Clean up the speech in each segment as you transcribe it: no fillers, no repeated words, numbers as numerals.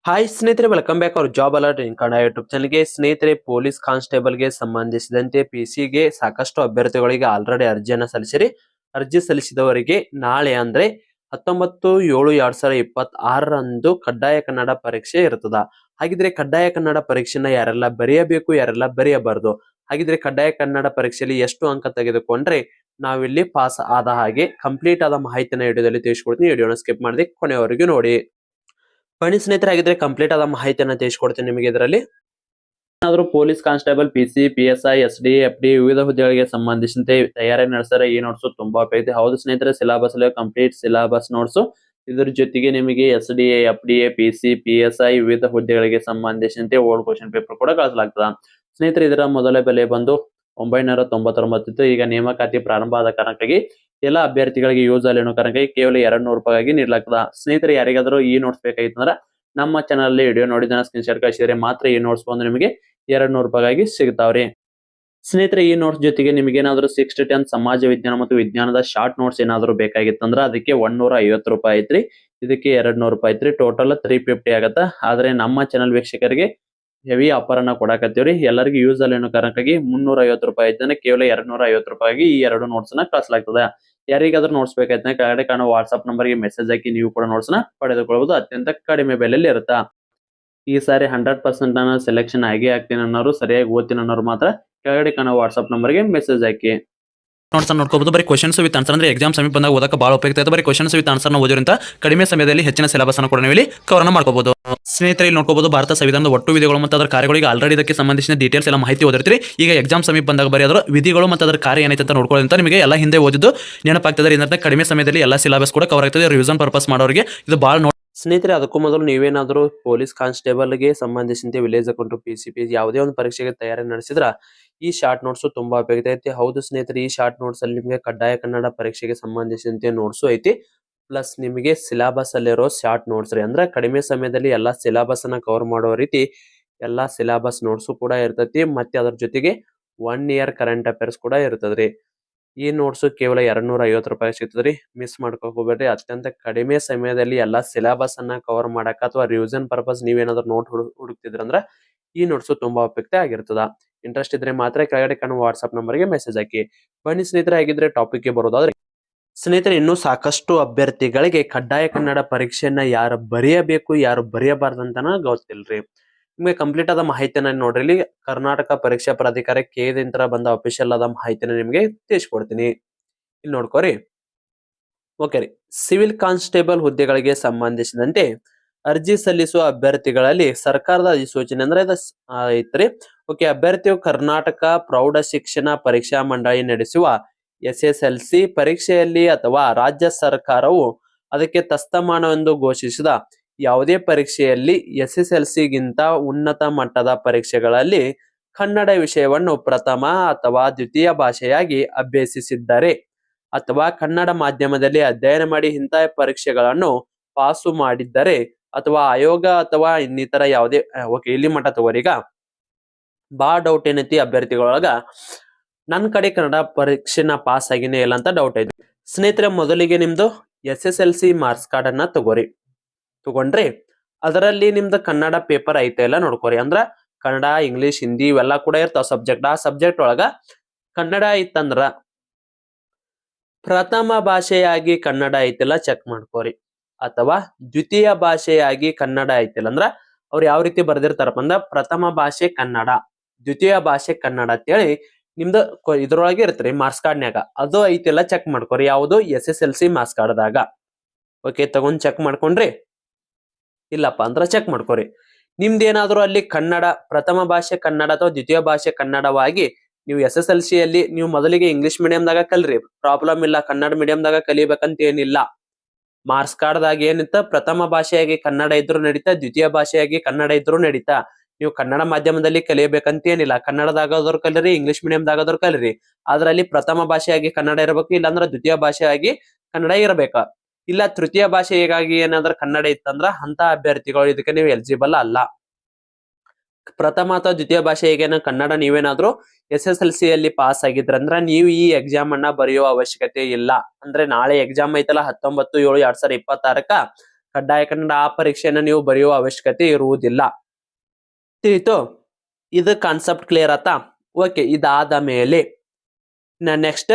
Hi ಸ್ನೇಹಿತರೆ, welcome back hour job alert ಇನ್ Kannada YouTube ಚಾನಲ್ಗೆ. ಸ್ನೇಹಿತರೆ, ಪೊಲೀಸ್ ಕಾನ್ಸ್ಟೇಬಲ್ಗೆ ಸಂಬಂಧಿಸಿದಂತೆ ಪಿಸಿಗೆ ಸಾಕಷ್ಟು ಅಭ್ಯರ್ಥಿಗಳಿಗೆ ಆಲ್ರೆಡಿ ಅರ್ಜಿಯನ್ನು ಸಲ್ಲಿಸಿರಿ. ಅರ್ಜಿ ಸಲ್ಲಿಸಿದವರಿಗೆ ನಾಳೆ ಅಂದ್ರೆ 19/7/2026ರಂದು ಕಡ್ಡಾಯ ಕನ್ನಡ ಪರೀಕ್ಷೆ ಇರ್ತದ. ಹಾಗಿದ್ರೆ ಕಡ್ಡಾಯ ಕನ್ನಡ ಪರೀಕ್ಷೆನ ಯಾರೆಲ್ಲ ಬರೆಯಬೇಕು, ಯಾರೆಲ್ಲ ಬರೆಯಬಾರದು, ಹಾಗಿದ್ರೆ ಕಡ್ಡಾಯ ಕನ್ನಡ ಪರೀಕ್ಷೆಯಲ್ಲಿ ಎಷ್ಟು ಅಂಕ ತೆಗೆದುಕೊಂಡ್ರೆ ನಾವಿಲ್ಲಿ ಪಾಸ್ ಆದ ಹಾಗೆ, ಕಂಪ್ಲೀಟ್ ಆದ ಮಾಹಿತಿನ ವಿಡಿಯೋದಲ್ಲಿ ತಿಳಿಸ್ಕೊಡ್ತೀನಿ. ವಿಡಿಯೋನ ಸ್ಕಿಪ್ ಮಾಡದೆ ಕೊನೆವರೆಗೂ ನೋಡಿ. ಬನ್ನಿ ಸ್ನೇಹಿತರೆ, ಆಗಿದ್ರೆ ಕಂಪ್ಲೀಟ್ ಆದ ಮಾಹಿತಿಯನ್ನು ತಿಳಿಸ್ಕೊಡ್ತೀನಿ ನಿಮಗೆ. ಇದರಲ್ಲಿ ಏನಾದರೂ police constable, PC, PSI, SD, FD ವಿವಿಧ ಹುದ್ದೆಗಳಿಗೆ ಸಂಬಂಧಿಸಿದಂತೆ ತಯಾರಿ ನಡೆಸಿದರೆ ಈ ನೋಟ್ಸ್ ತುಂಬಾ ಉಪಯುಕ್ತ. ಹೌದು ಸ್ನೇಹಿತರೆ, ಸಿಲೆಬಸ್ ಕಂಪ್ಲೀಟ್ ಸಿಲೆಬಸ್ ನೋಟ್ಸ್. ಇದ್ರ ಜೊತೆಗೆ ನಿಮಗೆ SDA, FDA, PC, PSI ವಿವಿಧ ಹುದ್ದೆಗಳಿಗೆ ಸಂಬಂಧಿಸಿದಂತೆ ಓಲ್ಡ್ ಕ್ವಶನ್ ಪೇಪರ್ ಕೂಡ ಕಳಿಸಲಾಗ್ತದೆ. ಸ್ನೇಹಿತರೆ, ಇದರ ಮೊದಲ ಬೆಲೆ ಬಂದು 999 ಇತ್ತು. ಈಗ ನೇಮಕಾತಿ ಪ್ರಾರಂಭ ಆದ ಕಾರಣಕ್ಕಾಗಿ ಎಲ್ಲ ಅಭ್ಯರ್ಥಿಗಳಿಗೆ ಯೂಸ್ ಅಲ್ಲಿ ಅನ್ನೋ ಕಾರಣಕ್ಕಾಗಿ ಕೇವಲ 200 ರೂಪಾಯಿಗಾಗಿ ನೀಡಲಾಗ್ತದ. ಸ್ನೇಹಿತರೆ, ಯಾರಿಗಾದ್ರೂ ಈ ನೋಟ್ಸ್ ಬೇಕಾಗಿತ್ತಂದ್ರೆ ನಮ್ಮ ಚಾನಲ್ ಅಲ್ಲಿ ವಿಡಿಯೋ ನೋಡಿದ ಸ್ಕ್ರೀನ್ ಶಾಟ್ ಕಳಿಸಿದ್ರೆ ಮಾತ್ರ ಈ ನೋಟ್ಸ್ ಬಂದು ನಿಮಗೆ 200 ರೂಪಾಯಿಗಾಗಿ ಸಿಗ್ತಾವ್ರಿ. ಸ್ನೇಹಿತರೆ, ಈ ನೋಟ್ಸ್ ಜೊತೆಗೆ ನಿಮಗೆ ಏನಾದ್ರು 6 to 10 ಸಮಾಜ ವಿಜ್ಞಾನ ಮತ್ತು ವಿಜ್ಞಾನದ ಶಾರ್ಟ್ ನೋಟ್ಸ್ ಏನಾದ್ರು ಬೇಕಾಗಿತ್ತಂದ್ರ ಅದಕ್ಕೆ 150 ರೂಪಾಯಿ ಐತ್ರಿ. ಇದಕ್ಕೆ 200 ರೂಪಾಯಿ ಐತ್ರಿ. ಟೋಟಲ್ 350 ಆಗತ್ತ. ಆದ್ರೆ ನಮ್ಮ ಚಾನಲ್ ವೀಕ್ಷಕರಿಗೆ ಹೆವಿ ಆಫರ್ ಅನ್ನ ಕೊಡಾಕತ್ತೀವ್ರಿ. ಎಲ್ಲರಿಗೂ ಯೂಸ್ ಅಲ್ಲಿ ಅನ್ನೋ ಕಾರಣಕ್ಕಾಗಿ 350 ರೂಪಾಯಿ ಐತಂದ್ರೆ ಕೇವಲ 250 ರೂಪಾಯಿಗೆ ಈ ಎರಡು ನೋಟ್ಸ್ ನ ಕಳಿಸಲಾಗ್ತದೆ. ಯಾರಿಗಾದ್ರೂ ನೋಟ್ಸ್ ಬೇಕಾಯ್ತಂದ್ರೆ ಕೆಳಗಡೆ ಕಾಣೋ ವಾಟ್ಸ್ಆಪ್ ನಂಬರ್ಗೆ ಮೆಸೇಜ್ ಹಾಕಿ ನೀವು ಕೂಡ ನೋಟ್ಸ್ ನ ಪಡೆದುಕೊಳ್ಳಬಹುದು. ಅತ್ಯಂತ ಕಡಿಮೆ ಬೆಲೆಯಲ್ಲಿ ಇರುತ್ತಾ. ಈ ಸಾರಿ 100% ನಾನು ಸೆಲೆಕ್ಷನ್ ಆಗೇ ಆಗ್ತೀನಿ ಅನ್ನೋರು, ಸರಿಯಾಗಿ ಓದ್ತೀನಿ ಅನ್ನೋರು ಮಾತ್ರ ಕೆಳಗಡೆ ಕಾಣೋ ವಾಟ್ಸ್ಆಪ್ ನಂಬರ್ಗೆ ಮೆಸೇಜ್ ಹಾಕಿ. ನೋಟ್ಸ್ ನೋಡ್ಕೋಬಹುದು. ಬರೀ ಕ್ವಶನ್ಸ್ ವಿತ್ ಆನ್ಸರ್ ಅಂದ್ರೆ ಎಕ್ಸಾಮ್ ಸಮೀಪ ಬಂದಾಗ ಓದಕ್ಕೆ ಬಹಳ ಉಪಯುಕ್ತ ಇದೆ. ಬರೀ ಕ್ವಶನ್ಸ್ ವಿತ್ ಆನ್ಸರ್ ನ ಓದೋದ್ರಿಂದ ಕಡಿಮೆ ಸಮಯದಲ್ಲಿ ಹೆಚ್ಚಿನ ಸಿಲೆಬಸ್ ಅನ್ನು ಕೂಡ ನೀವು ಇಲ್ಲಿ ಕವರ್ ಮಾಡ್ಕೋಬಹುದು. ಸ್ನೇಹಿತರೆ, ಇಲ್ಲಿ ನೋಡ್ಕೋಬಹುದು ಭಾರತ ಸಂವಿಧಾನದ ಒಟ್ಟು ವಿಧಿಗಳು ಮತ್ತು ಅದರ ಕಾರ್ಯಗಳಿಗೆ ಆಲ್ರೆಡಿ ಇದಕ್ಕೆ ಸಂಬಂಧಿಸಿದ ಡೀಟೇಲ್ಸ್ ಎಲ್ಲ ಮಾಹಿತಿ ಓದಿರ್ತೀರಿ. ಈಗ ಎಕ್ಸಾಮ್ ಸಮೀಪ ಬಂದಾಗ ಬರೀ ಅದರ ವಿಧಿಗಳು ಮತ್ತು ಅದರ ಕಾರ್ಯ ಏನೈತೆ ಅಂತ ನೋಡ್ಕೊಳ್ಳಿ ಅಂತ ನಿಮಗೆ ಎಲ್ಲ ಹಿಂದೆ ಓದಿದ್ದು ನೆನಪಾಗ್ತದೆ. ಇದರಿಂದ ಕಡಿಮೆ ಸಮಯದಲ್ಲಿ ಎಲ್ಲ ಸಿಲೆಬಸ್ ಕೂಡ ಕವರ್ ಆಗ್ತದೆ. ರಿವಿಷನ್ ಪರ್ಪಸ್ ಮಾಡೋರಿಗೆ ಇದು ಬಹಳ ಸ್ನೇಹಿತರೆ, ಅದಕ್ಕೂ ಮೊದಲು ನೀವೇನಾದ್ರೂ ಪೊಲೀಸ್ ಕಾನ್ಸ್ಟೇಬಲ್ಗೆ ಸಂಬಂಧಿಸಿದಂತೆ ವಿಲೇಜ್ ಅಕೌಂಟ್, PCP ಯಾವುದೇ ಒಂದು ಪರೀಕ್ಷೆಗೆ ತಯಾರಿ ನಡೆಸಿದ್ರ ಈ ಶಾರ್ಟ್ ನೋಟ್ಸ್ ತುಂಬಾ ಉಪಯುಕ್ತ ಐತಿ. ಹೌದು ಸ್ನೇಹಿತರೆ, ಈ ಶಾರ್ಟ್ ನೋಟ್ಸ್ ಅಲ್ಲಿ ನಿಮಗೆ ಕಡ್ಡಾಯ ಕನ್ನಡ ಪರೀಕ್ಷೆಗೆ ಸಂಬಂಧಿಸಿದಂತೆ ನೋಟ್ಸ್ ಐತಿ. ಪ್ಲಸ್ ನಿಮಗೆ ಸಿಲೆಬಸ್ ಅಲ್ಲಿರೋ ಶಾರ್ಟ್ ನೋಟ್ಸ್ ರೀ. ಅಂದ್ರೆ ಕಡಿಮೆ ಸಮಯದಲ್ಲಿ ಎಲ್ಲಾ ಸಿಲೆಬಸ್ ಅನ್ನ ಕವರ್ ಮಾಡೋ ರೀತಿ ಎಲ್ಲಾ ಸಿಲೆಬಸ್ ನೋಟ್ಸ್ ಕೂಡ ಇರ್ತೈತಿ. ಮತ್ತೆ ಅದ್ರ ಜೊತೆಗೆ 1 year ಕರೆಂಟ್ ಅಫೇರ್ಸ್ ಕೂಡ ಇರ್ತದ್ರಿ. ಈ ನೋಟ್ಸ್ ಕೇವಲ 250 ರೂಪಾಯಿ ಸಿಗ್ತದ್ರಿ. ಮಿಸ್ ಮಾಡ್ಕೋಕ್ ಹೋಗ್ಬೇಡ್ರಿ. ಅತ್ಯಂತ ಕಡಿಮೆ ಸಮಯದಲ್ಲಿ ಎಲ್ಲಾ ಸಿಲೆಬಸ್ ಅನ್ನ ಕವರ್ ಮಾಡಕ ಅಥವಾ ರಿವಿಷನ್ ಪರ್ಪಸ್ ನೀವೇನಾದ್ರೂ ನೋಟ್ ಹುಡುಕ್ತಿದ್ರಂದ್ರ ಈ ನೋಟ್ಸ್ ತುಂಬಾ ಉಪಯುಕ್ತ ಆಗಿರ್ತದ. ಇಂಟ್ರೆಸ್ಟ್ ಇದ್ರೆ ಮಾತ್ರ ಕೆಳಗಡೆ ಕಾಣುವ ವಾಟ್ಸ್ಆಪ್ ನಂಬರ್ಗೆ ಮೆಸೇಜ್ ಹಾಕಿ. ಬನ್ನಿ ಸ್ನೇಹಿತರೆ, ಆಗಿದ್ರೆ ಟಾಪಿಕ್ ಗೆ ಬರೋದಾದ್ರೆ, ಸ್ನೇಹಿತರೆ, ಇನ್ನೂ ಸಾಕಷ್ಟು ಅಭ್ಯರ್ಥಿಗಳಿಗೆ ಕಡ್ಡಾಯ ಕನ್ನಡ ಪರೀಕ್ಷೆಯನ್ನ ಯಾರು ಬರೆಯಬೇಕು, ಯಾರು ಬರೆಯಬಾರ್ದಂತನ ಗೊತ್ತಿಲ್ರಿ. ನಿಮಗೆ ಕಂಪ್ಲೀಟ್ ಆದ ಮಾಹಿತಿನ ನೋಡ್ರಿ. ಇಲ್ಲಿ ಕರ್ನಾಟಕ ಪರೀಕ್ಷಾ ಪ್ರಾಧಿಕಾರ ಕೇಂದ್ರ ಬಂದ ಅಫಿಷಿಯಲ್ ಆದ ಮಾಹಿತಿನ ನಿಮಗೆ ತಿಳಿಸ್ಕೊಡ್ತೀನಿ. ಇಲ್ಲಿ ನೋಡ್ಕೋರಿ. ಓಕೆ ರೀ. ಸಿವಿಲ್ ಕಾನ್ಸ್ಟೇಬಲ್ ಹುದ್ದೆಗಳಿಗೆ ಸಂಬಂಧಿಸಿದಂತೆ ಅರ್ಜಿ ಸಲ್ಲಿಸುವ ಅಭ್ಯರ್ಥಿಗಳಲ್ಲಿ ಸರ್ಕಾರದ ಅಧಿಸೂಚನೆ ಅಂದ್ರೆ ಐತ್ರಿ. ಓಕೆ, ಅಭ್ಯರ್ಥಿಯು ಕರ್ನಾಟಕ ಪ್ರೌಢ ಶಿಕ್ಷಣ ಪರೀಕ್ಷಾ ಮಂಡಳಿ ನಡೆಸುವ SSLC ಪರೀಕ್ಷೆಯಲ್ಲಿ ಅಥವಾ ರಾಜ್ಯ ಸರ್ಕಾರವು ಅದಕ್ಕೆ ತಸ್ತಮಾನವೆಂದು ಘೋಷಿಸಿದ ಯಾವುದೇ ಪರೀಕ್ಷೆಯಲ್ಲಿ SSLC ಗಿಂತ ಉನ್ನತ ಮಟ್ಟದ ಪರೀಕ್ಷೆಗಳಲ್ಲಿ ಕನ್ನಡ ವಿಷಯವನ್ನು ಪ್ರಥಮ ಅಥವಾ ದ್ವಿತೀಯ ಭಾಷೆಯಾಗಿ ಅಭ್ಯಸಿಸಿದ್ದರೆ ಅಥವಾ ಕನ್ನಡ ಮಾಧ್ಯಮದಲ್ಲಿ ಅಧ್ಯಯನ ಮಾಡಿ ಇಂತಹ ಪರೀಕ್ಷೆಗಳನ್ನು ಪಾಸು ಮಾಡಿದ್ದರೆ ಅಥವಾ ಆಯೋಗ ಅಥವಾ ಇನ್ನಿತರ ಯಾವುದೇ ಓಕೆ, ಇಲ್ಲಿ ಮಟ್ಟ ತಗೋರೀಗ ಬಹಳ ಡೌಟ್ ಏನೈತಿ ಅಭ್ಯರ್ಥಿಗಳೊಳಗ, ನನ್ನ ಕಡೆ ಕನ್ನಡ ಪರೀಕ್ಷೆನ ಪಾಸ್ ಆಗಿನೇ ಇಲ್ಲ ಅಂತ ಡೌಟ್ ಐತಿ. ಸ್ನೇಹಿತರೆ, ಮೊದಲಿಗೆ ನಿಮ್ದು SSLC ಮಾರ್ಕ್ಸ್ ಕಾರ್ಡ್ ಅನ್ನ ತಗೊಂಡ್ರಿ ಅದರಲ್ಲಿ ನಿಮ್ದು ಕನ್ನಡ ಪೇಪರ್ ಐತೆ ಎಲ್ಲ ನೋಡ್ಕೋರಿ. ಅಂದ್ರ ಕನ್ನಡ, ಇಂಗ್ಲಿಷ್, ಹಿಂದಿ ಇವೆಲ್ಲ ಕೂಡ ಇರ್ತಾವ ಸಬ್ಜೆಕ್ಟ್. ಆ ಸಬ್ಜೆಕ್ಟ್ ಒಳಗ ಕನ್ನಡ ಐತಂದ್ರ ಪ್ರಥಮ ಭಾಷೆಯಾಗಿ ಕನ್ನಡ ಐತಿಲ್ಲ ಚೆಕ್ ಮಾಡ್ಕೋರಿ. ಅಥವಾ ದ್ವಿತೀಯ ಭಾಷೆಯಾಗಿ ಕನ್ನಡ ಐತಿಲ್ಲ ಅಂದ್ರ ಅವ್ರು ಯಾವ ರೀತಿ ಬರ್ದಿರ್ತಾರಪ್ಪ ಅಂದ್ರ ಪ್ರಥಮ ಭಾಷೆ ಕನ್ನಡ, ದ್ವಿತೀಯ ಭಾಷೆ ಕನ್ನಡ ಅಂತೇಳಿ ನಿಮ್ದು ಇದ್ರೊಳಗೆ ಇರ್ತ್ರಿ ಮಾರ್ಕ್ಸ್ ಕಾರ್ಡ್ನ್ಯಾಗ. ಅದು ಐತಿಲ್ಲ ಚೆಕ್ ಮಾಡ್ಕೋರಿ. ಯಾವುದು SSLC ಮಾರ್ಕ್ಸ್ ಕಾರ್ಡ್ದಾಗ. ಓಕೆ, ತಗೊಂಡ್ ಚೆಕ್ ಮಾಡ್ಕೊಂಡ್ರಿ. ಇಲ್ಲಪ್ಪ ಅಂದ್ರ ಚೆಕ್ ಮಾಡ್ಕೋರಿ. ನಿಮ್ದೇನಾದ್ರು ಅಲ್ಲಿ ಕನ್ನಡ ಪ್ರಥಮ ಭಾಷೆ ಕನ್ನಡ ಅಥವಾ ದ್ವಿತೀಯ ಭಾಷೆ ಕನ್ನಡವಾಗಿ ನೀವು SSLC ಅಲ್ಲಿ ನೀವು ಮೊದಲಿಗೆ ಇಂಗ್ಲಿಷ್ ಮೀಡಿಯಂದಾಗ ಕಲ್ರಿ, ಪ್ರಾಬ್ಲಮ್ ಇಲ್ಲ. ಕನ್ನಡ ಮೀಡಿಯಂದಾಗ ಕಲಿಬೇಕಂತ ಏನಿಲ್ಲ. ಮಾರ್ಕ್ಸ್ ಕಾರ್ಡ್ದಾಗ ಏನಿತ್ತ, ಪ್ರಥಮ ಭಾಷೆಯಾಗಿ ಕನ್ನಡ ಇದ್ರು ನಡೀತಾ, ದ್ವಿತೀಯ ಭಾಷೆಯಾಗಿ ಕನ್ನಡ ಇದ್ರು ನಡೀತಾ. ನೀವು ಕನ್ನಡ ಮಾಧ್ಯಮದಲ್ಲಿ ಕಲಿಯಬೇಕಂತ ಏನಿಲ್ಲ. ಕನ್ನಡದಾಗದ್ರು ಕಲಿರಿ, ಇಂಗ್ಲಿಷ್ ಮೀಡಿಯಂದಾಗದ್ರು ಕಲಿರಿ. ಅದ್ರಲ್ಲಿ ಪ್ರಥಮ ಭಾಷೆಯಾಗಿ ಕನ್ನಡ ಇರಬೇಕು, ಇಲ್ಲಾಂದ್ರೆ ದ್ವಿತೀಯ ಭಾಷೆಯಾಗಿ ಕನ್ನಡ ಇರಬೇಕ. ಇಲ್ಲ ತೃತೀಯ ಭಾಷೆಯಾಗಿ ಏನಾದ್ರೂ ಕನ್ನಡ ಇತ್ತಂದ್ರ ಅಂತ ಅಭ್ಯರ್ಥಿಗಳು ಇದಕ್ಕೆ ನೀವು ಎಲಿಜಿಬಲ್ ಅಲ್ಲ. ಪ್ರಥಮ ಅಥವಾ ದ್ವಿತೀಯ ಭಾಷೆಗೆ ಕನ್ನಡ ನೀವೇನಾದ್ರೂ SSLC ಅಲ್ಲಿ ಪಾಸ್ ಆಗಿದ್ರಂದ್ರ ನೀವು ಈ ಎಕ್ಸಾಮ್ ಅನ್ನ ಬರೆಯುವ ಅವಶ್ಯಕತೆ ಇಲ್ಲ. ಅಂದ್ರೆ ನಾಳೆ ಎಕ್ಸಾಮ್ ಐತಲ್ಲ 19/7/2026 ಕಡ್ಡಾಯ ಕನ್ನಡ ಆ ಪರೀಕ್ಷೆಯನ್ನ ನೀವು ಬರೆಯುವ ಅವಶ್ಯಕತೆ ಇರುವುದಿಲ್ಲ. ತಿಳಿತು? ಇದು ಕಾನ್ಸೆಪ್ಟ್ ಕ್ಲಿಯರ್ ಆತಾ? ಓಕೆ, ಇದಾದ ಮೇಲೆ ನೆಕ್ಸ್ಟ್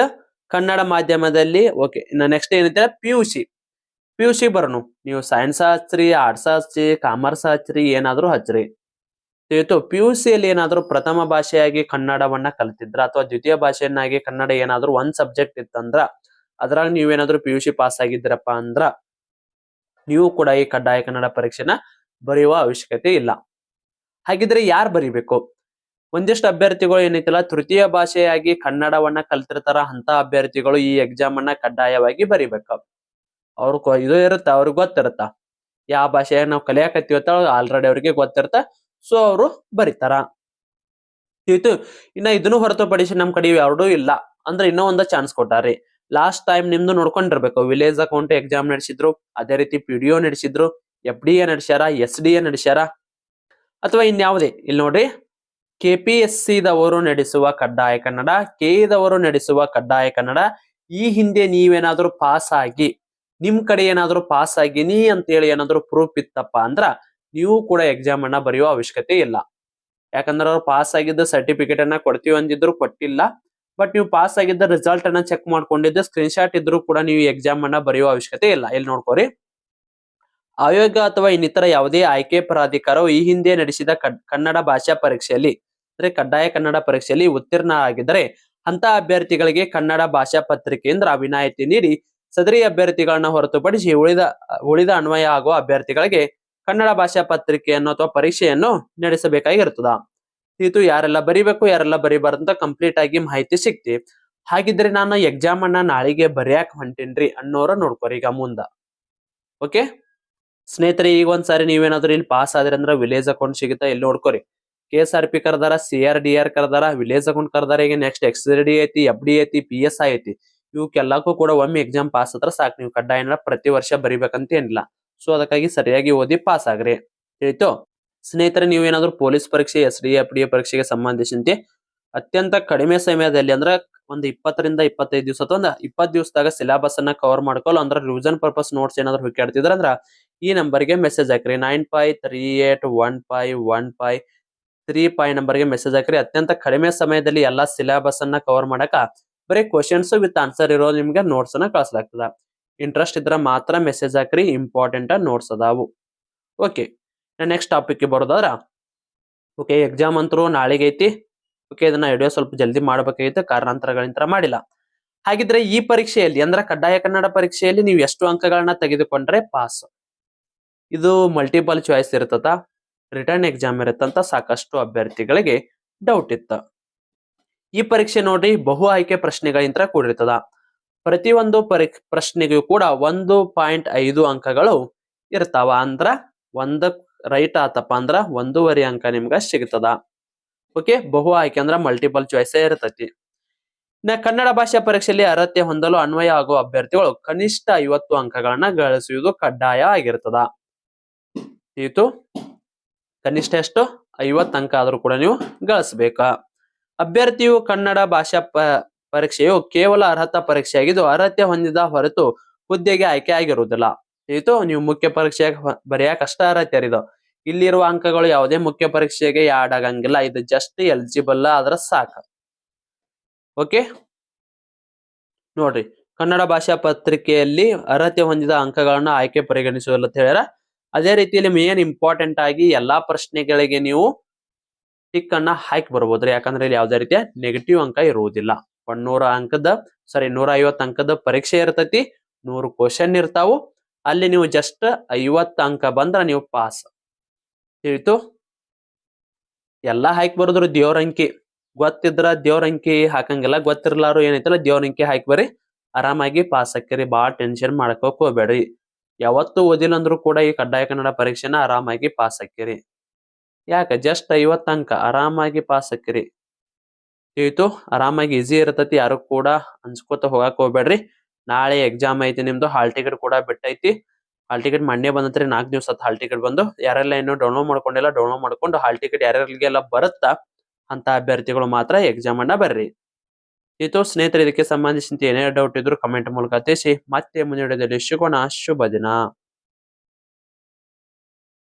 ಕನ್ನಡ ಮಾಧ್ಯಮದಲ್ಲಿ ಓಕೆ ನೆಕ್ಸ್ಟ್ ಏನೈತೆ ಪಿ ಯು ಸಿ ಬರೋಣ. ನೀವು ಸೈನ್ಸ್ ಹಚ್ಚ್ರಿ, ಆರ್ಟ್ಸ್ ಹಚ್ಚ್ರಿ, ಕಾಮರ್ಸ್ ಹಚ್ಚ್ರಿ, ಏನಾದ್ರೂ ಹಚ್ಚ್ರಿ. ತಿಳಿತು? ಪಿ ಯು ಸಿಯಲ್ಲಿ ಏನಾದ್ರೂ ಪ್ರಥಮ ಭಾಷೆಯಾಗಿ ಕನ್ನಡವನ್ನ ಕಲ್ತಿದ್ರ ಅಥವಾ ದ್ವಿತೀಯ ಭಾಷೆಯನ್ನಾಗಿ ಕನ್ನಡ ಏನಾದ್ರೂ ಒಂದ್ ಸಬ್ಜೆಕ್ಟ್ ಇತ್ತಂದ್ರ ಅದ್ರಾಗ ನೀವೇನಾದ್ರೂ ಪಿ ಯು ಸಿ ಪಾಸ್ ಆಗಿದ್ರಪ್ಪ ಅಂದ್ರ ನೀವು ಕೂಡ ಈ ಕಡ್ಡಾಯ ಕನ್ನಡ ಪರೀಕ್ಷೆನ ಬರೆಯುವ ಅವಶ್ಯಕತೆ ಇಲ್ಲ. ಹಾಗಿದ್ರೆ ಯಾರು ಬರಿಬೇಕು? ಒಂದಿಷ್ಟು ಅಭ್ಯರ್ಥಿಗಳು ಏನೈತಿಲ್ಲ ತೃತೀಯ ಭಾಷೆಯಾಗಿ ಕನ್ನಡವನ್ನ ಕಲ್ತಿರ್ತಾರ, ಅಂತ ಅಭ್ಯರ್ಥಿಗಳು ಈ ಎಕ್ಸಾಮ್ ಅನ್ನ ಕಡ್ಡಾಯವಾಗಿ ಬರಿಬೇಕು. ಇದು ಇರುತ್ತ, ಅವ್ರಿಗೆ ಗೊತ್ತಿರುತ್ತ ಯಾವ ಭಾಷೆಯಾಗ ನಾವು ಕಲಿಯಾಕತ್ತೀವತ್ತ ಆಲ್ರೆಡಿ ಅವ್ರಿಗೆ ಗೊತ್ತಿರ್ತ, ಸೊ ಅವರು ಬರಿತಾರ. ತಿಳಿತು? ಇನ್ನ ಇದನ್ನು ಹೊರತುಪಡಿಸಿ ನಮ್ ಕಡೆ ಎರಡೂ ಇಲ್ಲ ಅಂದ್ರೆ ಇನ್ನೂ ಒಂದ ಚಾನ್ಸ್ ಕೊಟ್ಟಾರಿ. ಲಾಸ್ಟ್ ಟೈಮ್ ನಿಮ್ದು ನೋಡ್ಕೊಂಡಿರ್ಬೇಕು, ವಿಲೇಜ್ ಅಕೌಂಟ್ ಎಕ್ಸಾಮ್ ನಡೆಸಿದ್ರು, ಅದೇ ರೀತಿ PDO ನಡೆಸಿದ್ರು, FDA ನಡೆಸ್ಯಾರ, SDA ನಡೆಸ್ಯಾರ, ಅಥವಾ ಇನ್ಯಾವುದೇ ಇಲ್ಲಿ ನೋಡ್ರಿ KPSC ದವರು ನಡೆಸುವ ಕಡ್ಡಾಯ ಕನ್ನಡ, KE ದವರು ನಡೆಸುವ ಕಡ್ಡಾಯ ಕನ್ನಡ. ಈ ಹಿಂದೆ ನೀವೇನಾದ್ರೂ ಪಾಸ್ ಆಗಿ ನಿಮ್ ಕಡೆ ಏನಾದ್ರೂ ಪಾಸ್ ಆಗಿನಿ ಅಂತೇಳಿ ಏನಾದ್ರೂ ಪ್ರೂಫ್ ಇತ್ತಪ್ಪ ಅಂದ್ರ ನೀವು ಕೂಡ ಎಕ್ಸಾಮ್ ಅನ್ನ ಬರೆಯುವ ಅವಶ್ಯಕತೆ ಇಲ್ಲ. ಯಾಕಂದ್ರೆ ಅವ್ರು ಪಾಸ್ ಆಗಿದ್ದ ಸರ್ಟಿಫಿಕೇಟ್ ಅನ್ನ ಕೊಡ್ತೀವಿ ಅಂದಿದ್ರು, ಕೊಟ್ಟಿಲ್ಲ. ಬಟ್ ನೀವು ಪಾಸ್ ಆಗಿದ್ದ ರಿಸಲ್ಟ್ ಅನ್ನ ಚೆಕ್ ಮಾಡ್ಕೊಂಡಿದ್ದ ಸ್ಕ್ರೀನ್ ಶಾಟ್ ಇದ್ರು ಕೂಡ ನೀವು ಎಕ್ಸಾಮ್ ಅನ್ನ ಬರೆಯುವ ಅವಶ್ಯಕತೆ ಇಲ್ಲ. ಇಲ್ಲಿ ನೋಡ್ಕೋರಿ, ಆಯೋಗ ಅಥವಾ ಇನ್ನಿತರ ಯಾವುದೇ ಆಯ್ಕೆ ಪ್ರಾಧಿಕಾರವು ಈ ಹಿಂದೆ ನಡೆಸಿದ ಕನ್ನಡ ಭಾಷಾ ಪರೀಕ್ಷೆಯಲ್ಲಿ ಅಂದ್ರೆ ಕಡ್ಡಾಯ ಕನ್ನಡ ಪರೀಕ್ಷೆಯಲ್ಲಿ ಉತ್ತೀರ್ಣ ಆಗಿದ್ದರೆ ಅಂತ ಅಭ್ಯರ್ಥಿಗಳಿಗೆ ಕನ್ನಡ ಭಾಷಾ ಪತ್ರಿಕೆಯಿಂದ ವಿನಾಯಿತಿ ನೀಡಿ ಸದರಿ ಅಭ್ಯರ್ಥಿಗಳನ್ನ ಹೊರತುಪಡಿಸಿ ಉಳಿದ ಅನ್ವಯ ಆಗುವ ಅಭ್ಯರ್ಥಿಗಳಿಗೆ ಕನ್ನಡ ಭಾಷಾ ಪತ್ರಿಕೆಯನ್ನು ಅಥವಾ ಪರೀಕ್ಷೆಯನ್ನು ನಡೆಸಬೇಕಾಗಿರ್ತದ. ಇದು ಯಾರೆಲ್ಲ ಬರಿಬೇಕು ಯಾರೆಲ್ಲ ಬರಿಬಾರ್ದು ಅಂತ ಕಂಪ್ಲೀಟ್ ಆಗಿ ಮಾಹಿತಿ ಸಿಕ್ತಿ. ಹಾಗಿದ್ರೆ ನಾನು ಎಕ್ಸಾಮ್ ಅನ್ನ ನಾಳೆಗೆ ಬರೆಯಾಕ ಹೊಂಟೇನ್ರಿ ಅನ್ನೋರ ನೋಡ್ಕೋರಿ ಈಗ ಮುಂದ. ಓಕೆ ಸ್ನೇಹಿತರೆ, ಈಗ ಒಂದ್ಸಾರಿ ನೀವೇನಾದ್ರೂ ಇಲ್ಲಿ ಪಾಸ್ ಆದ್ರಿ ಅಂದ್ರೆ ವಿಲೇಜ್ ಅಕೌಂಟ್ ಸಿಗುತ್ತಾ, ಇಲ್ಲಿ ನೋಡ್ಕೋರಿ. KSRP ಕರ್ದಾರ, CRDR ಕರ್ದಾರ, ವಿಲೇಜ್ ಅಕೌಂಟ್ ಕರ್ದಾರ. ಈಗ ನೆಕ್ಸ್ಟ್ XRD ಐತಿ, FD ಐತಿ, PSI ಐತಿ. ಇವಕ್ಕೆಲ್ಲಕ್ಕೂ ಕೂಡ ಒಮ್ಮೆ ಎಕ್ಸಾಮ್ ಪಾಸ್ ಆದ್ರ ಸಾಕು. ನೀವು ಕಡ್ಡಾಯ ಪ್ರತಿ ವರ್ಷ ಬರಿಬೇಕಂತ ಏನಿಲ್ಲ. ಸೊ ಅದಕ್ಕಾಗಿ ಸರಿಯಾಗಿ ಓದಿ ಪಾಸ್ ಆಗ್ರಿ. ತಿಳಿತು? ಸ್ನೇಹಿತರೆ, ನೀವೇನಾದ್ರೂ ಪೊಲೀಸ್ ಪರೀಕ್ಷೆ, SDA, FDA ಪರೀಕ್ಷೆಗೆ ಸಂಬಂಧಿಸಿದಂತೆ ಅತ್ಯಂತ ಕಡಿಮೆ ಸಮಯದಲ್ಲಿ ಅಂದ್ರೆ ಒಂದು 20 ರಿಂದ 25 ದಿವಸ ಅಥವಾ ಒಂದು 20 ದಿವಸದಾಗ ಸಿಲೆಬಸ್ ಅನ್ನ ಕವರ್ ಮಾಡ್ಕೊಳ್ಳೋ ಅಂದ್ರೆ ರಿವಿಷನ್ ಪರ್ಪಸ್ ನೋಟ್ಸ್ ಏನಾದ್ರು ಹುಡುಕಾಡ್ತಿದ್ರ ಅಂದ್ರ ಈ ನಂಬರ್ಗೆ ಮೆಸೇಜ್ ಹಾಕ್ರಿ. 9538151535 ನಂಬರ್ಗೆ ಮೆಸೇಜ್ ಹಾಕ್ರಿ. ಅತ್ಯಂತ ಕಡಿಮೆ ಸಮಯದಲ್ಲಿ ಎಲ್ಲಾ ಸಿಲೆಬಸ್ ಅನ್ನ ಕವರ್ ಮಾಡಕ ಬರೀ ಕ್ವಶನ್ಸ್ ವಿತ್ ಆನ್ಸರ್ ಇರೋ ನಿಮ್ಗೆ ನೋಟ್ಸ್ ಅನ್ನ ಕಳಿಸ್ಲಾಗ್ತದ. ಇಂಟ್ರೆಸ್ಟ್ ಇದ್ರ ಮಾತ್ರ ಮೆಸೇಜ್ ಹಾಕ್ರಿ, ಇಂಪಾರ್ಟೆಂಟ್ ನೋಟ್ಸ್ ಅದಾವು. ಓಕೆ, ನೆಕ್ಸ್ಟ್ ಟಾಪಿಕ್ ಬರೋದಾದ್ರ ಓಕೆ ಎಕ್ಸಾಮ್ ಅಂತರೂ ನಾಳೆಗೆ ಐತಿ. ಓಕೆ, ಇದನ್ನ ವಿಡಿಯೋ ಸ್ವಲ್ಪ ಜಲ್ದಿ ಮಾಡ್ಬೇಕಾಗಿತ್ತು, ಕಾರಣಾಂತರಗಳಿಂದ ಮಾಡಿಲ್ಲ. ಹಾಗಿದ್ರೆ ಈ ಪರೀಕ್ಷೆಯಲ್ಲಿ ಅಂದ್ರೆ ಕಡ್ಡಾಯ ಕನ್ನಡ ಪರೀಕ್ಷೆಯಲ್ಲಿ ನೀವು ಎಷ್ಟು ಅಂಕಗಳನ್ನ ತೆಗೆದುಕೊಂಡ್ರೆ ಪಾಸ್? ಇದು ಮಲ್ಟಿಪಲ್ ಚಾಯ್ಸ್ ಇರ್ತದ, ರಿಟರ್ನ್ ಎಕ್ಸಾಮ್ ಇರುತ್ತಂತ ಸಾಕಷ್ಟು ಅಭ್ಯರ್ಥಿಗಳಿಗೆ ಡೌಟ್ ಇತ್ತು. ಈ ಪರೀಕ್ಷೆ ನೋಡ್ರಿ ಬಹು ಆಯ್ಕೆ ಪ್ರಶ್ನೆಗಳಿಂದ ಕೂಡಿರ್ತದ. ಪ್ರತಿಯೊಂದು ಪ್ರಶ್ನೆಗೂ ಕೂಡ 1.5 ಅಂಕಗಳು ಇರ್ತಾವ. ಅಂದ್ರ ಒಂದ ರೈಟ್ ಆತಪ್ಪ ಅಂದ್ರ 1.5 ಅಂಕ ನಿಮ್ಗ ಸಿಗ್ತದ. ಓಕೆ, ಬಹು ಆಯ್ಕೆ ಅಂದ್ರ ಮಲ್ಟಿಪಲ್ ಚಾಯ್ಸ್ ಇರ್ತೈತಿ. ಕನ್ನಡ ಭಾಷಾ ಪರೀಕ್ಷೆಯಲ್ಲಿ ಅರ್ಹತೆ ಹೊಂದಲು ಅನ್ವಯ ಆಗುವ ಅಭ್ಯರ್ಥಿಗಳು ಕನಿಷ್ಠ 50 ಅಂಕಗಳನ್ನ ಗಳಿಸುವುದು ಕಡ್ಡಾಯ ಆಗಿರ್ತದ. ಇದು ಕನಿಷ್ಠ ಎಷ್ಟು? 50 ಅಂಕ ಆದ್ರೂ ಕೂಡ ನೀವು ಗಳಿಸ್ಬೇಕ. ಅಭ್ಯರ್ಥಿಯು ಕನ್ನಡ ಭಾಷಾ ಪರೀಕ್ಷೆಯು ಕೇವಲ ಅರ್ಹತಾ ಪರೀಕ್ಷೆಯಾಗಿದ್ದು ಅರ್ಹತೆ ಹೊಂದಿದ ಹೊರತು ಹುದ್ದೆಗೆ ಆಯ್ಕೆ ಆಗಿರುವುದಿಲ್ಲ. ಇದು ನೀವು ಮುಖ್ಯ ಪರೀಕ್ಷೆಯಾಗ ಬರೆಯಕ್ ಅಷ್ಟ ಅರ್ಹತೆ ಇರಿದು. ಇಲ್ಲಿರುವ ಅಂಕಗಳು ಯಾವುದೇ ಮುಖ್ಯ ಪರೀಕ್ಷೆಗೆ ಆಡ್ ಆಗಂಗಿಲ್ಲ. ಇದು ಜಸ್ಟ್ ಎಲಿಜಿಬಲ್ ಆದ್ರ ಸಾಕ. ಓಕೆ ನೋಡ್ರಿ, ಕನ್ನಡ ಭಾಷಾ ಪತ್ರಿಕೆಯಲ್ಲಿ ಅರ್ಹತೆ ಹೊಂದಿದ ಅಂಕಗಳನ್ನ ಆಯ್ಕೆ ಪರಿಗಣಿಸುವುದಿಲ್ಲ ಅಂತ ಹೇಳ್ಯಾರ. ಅದೇ ರೀತಿಯಲ್ಲಿ ಮೇನ್ ಇಂಪಾರ್ಟೆಂಟ್ ಆಗಿ ಎಲ್ಲಾ ಪ್ರಶ್ನೆಗಳಿಗೆ ನೀವು ಟಿಕ್ ಅನ್ನ ಹಾಕಿ ಬರ್ಬೋದ್ರಿ. ಯಾಕಂದ್ರೆ ಇಲ್ಲಿ ಯಾವುದೇ ರೀತಿಯ ನೆಗೆಟಿವ್ ಅಂಕ ಇರುವುದಿಲ್ಲ. 150 ಅಂಕದ ಪರೀಕ್ಷೆ ಇರ್ತೈತಿ, 100 ಕ್ವಶನ್ ಇರ್ತಾವು. ಅಲ್ಲಿ ನೀವು ಜಸ್ಟ್ 50 ಅಂಕ ಬಂದ್ರ ನೀವು ಪಾಸ್. ತಿಳಿತು? ಎಲ್ಲಾ ಹಾಕಿ ಬರೋದ್ರ ದೇವ್ರ ಅಂಕಿ ಗೊತ್ತಿದ್ರ ದೇವ್ರ ಅಂಕಿ ಹಾಕಂಗಿಲ್ಲ, ಗೊತ್ತಿರ್ಲಾರು ಏನೈತಲ್ಲ ದೇವ್ರ ಅಂಕಿ ಹಾಕಿ ಬರ್ರಿ, ಆರಾಮಾಗಿ ಪಾಸ್ ಹಾಕಿರಿ. ಬಾಳ ಟೆನ್ಷನ್ ಮಾಡ್ಕೋಕ್ ಹೋಗ್ಬೇಡ್ರಿ. ಯಾವತ್ತು ಓದಿಲ್ಲ ಅಂದ್ರೂ ಕೂಡ ಈ ಕಡ್ಡಾಯ ಕನ್ನಡ ಪರೀಕ್ಷೆನ ಆರಾಮಾಗಿ ಪಾಸ್ ಹಾಕಿರಿ. ಯಾಕ ಜಸ್ಟ್ 50 ಅಂಕ ಆರಾಮಾಗಿ ಪಾಸ್ ಹಾಕಿರಿ. ತಿಳಿತು? ಆರಾಮಾಗಿ ಈಸಿ ಇರ್ತೈತಿ. ಯಾರು ಕೂಡ ಅನ್ಸ್ಕೋತ ಹೋಗಾಕ್ ಹೋಗ್ಬೇಡ್ರಿ. ನಾಳೆ ಎಕ್ಸಾಮ್ ಐತಿ ನಿಮ್ದು. ಹಾಲ್ ಟಿಕೆಟ್ ಕೂಡ ಬಿಟ್ಟೈತಿ. ಹಾಲ್ ಟಿಕೆಟ್ ಮೊನ್ನೆ ಬಂದತ್ರಿ, 4 ದಿವಸ ಹಾಲ್ ಟಿಕೆಟ್ ಬಂದು. ಯಾರೆಲ್ಲ ಇನ್ನೂ ಡೌನ್ಲೋಡ್ ಮಾಡ್ಕೊಂಡಿಲ್ಲ ಡೌನ್ಲೋಡ್ ಮಾಡ್ಕೊಂಡು ಹಾಲ್ ಟಿಕೆಟ್ ಯಾರ್ಯಾರಿಗೆಲ್ಲ ಬರುತ್ತಾ ಅಂತ ಅಭ್ಯರ್ಥಿಗಳು ಮಾತ್ರ ಎಕ್ಸಾಮ್ ಅನ್ನ ಬರ್ರಿ. ಇದು ಸ್ನೇಹಿತರೆ, ಇದಕ್ಕೆ ಸಂಬಂಧಿಸಿದಂತೆ ಏನೇ ಡೌಟ್ ಇದ್ರು ಕಮೆಂಟ್ ಮೂಲಕ ತಿಳಿಸಿ. ಮತ್ತೆ ಮುಂದಿನ ವಿಡಿಯೋದಲ್ಲಿ ಸಿಗೋಣ. ಶುಭ ದಿನ.